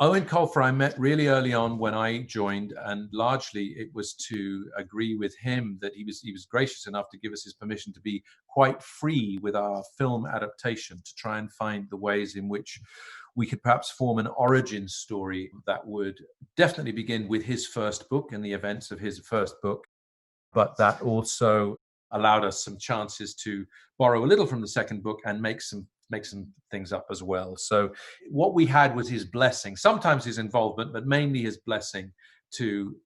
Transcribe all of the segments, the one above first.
Owen Colfer I met really early on when I joined, and largely it was to agree with him that he was gracious enough to give us his permission to be quite free with our film adaptation, to try and find the ways in which we could perhaps form an origin story that would definitely begin with his first book and the events of his first book, but that also allowed us some chances to borrow a little from the second book and make some things up as well. So what we had was his blessing, sometimes his involvement, but mainly his blessing to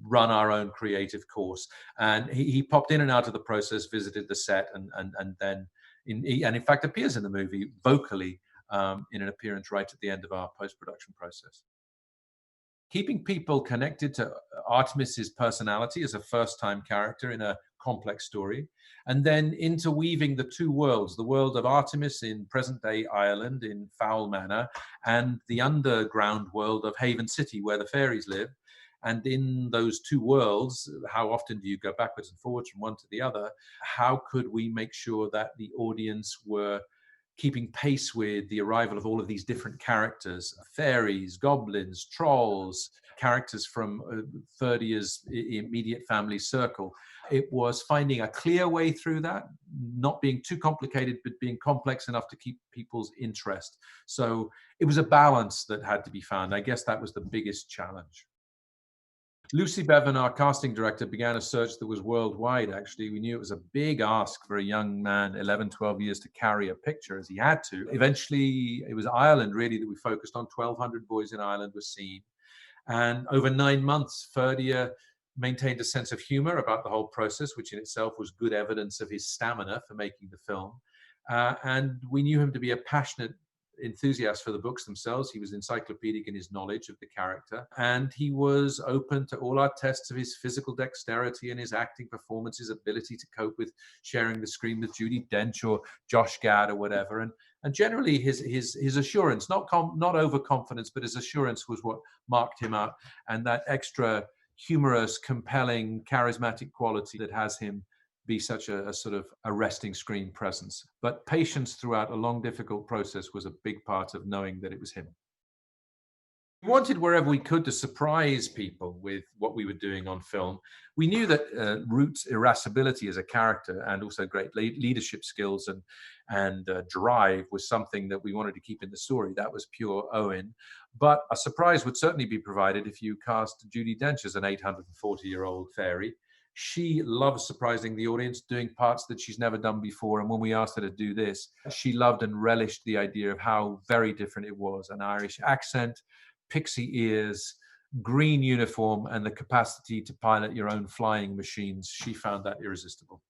run our own creative course. And he popped in and out of the process, visited the set, and then and in fact appears in the movie vocally in an appearance right at the end of our post-production process. Keeping people connected to Artemis's personality as a first-time character in a complex story, and then interweaving the two worlds, the world of Artemis in present-day Ireland in Fowl Manor, and the underground world of Haven City, where the fairies live. And in those two worlds, how often do you go backwards and forwards from one to the other? How could we make sure that the audience were keeping pace with the arrival of all of these different characters, fairies, goblins, trolls, characters from Ferdia's immediate family circle? It was finding a clear way through that, not being too complicated, but being complex enough to keep people's interest. So it was a balance that had to be found. I guess that was the biggest challenge. Lucy Bevan, our casting director, began a search that was worldwide, actually. We knew it was a big ask for a young man, 11, 12 years, to carry a picture as he had to. Eventually, it was Ireland, really, that we focused on. 1,200 boys in Ireland were seen. And over 9 months, Ferdia maintained a sense of humor about the whole process, which in itself was good evidence of his stamina for making the film. And we knew him to be a passionate enthusiast for the books themselves. He was encyclopedic in his knowledge of the character, and he was open to all our tests of his physical dexterity and his acting performance, his ability to cope with sharing the screen with Judi Dench or Josh Gad or whatever. And generally his assurance, not overconfidence, but his assurance was what marked him out, and that extra humorous, compelling, charismatic quality that has him be such a sort of arresting screen presence. But patience throughout a long, difficult process was a big part of knowing that it was him. We wanted wherever we could to surprise people with what we were doing on film. We knew that Root's irascibility as a character and also great leadership skills and drive was something that we wanted to keep in the story. That was pure Owen. But a surprise would certainly be provided if you cast Judi Dench as an 840-year-old fairy. She loves surprising the audience, doing parts that she's never done before. And when we asked her to do this, she loved and relished the idea of how very different it was. An Irish accent, pixie ears, green uniform, and the capacity to pilot your own flying machines. She found that irresistible.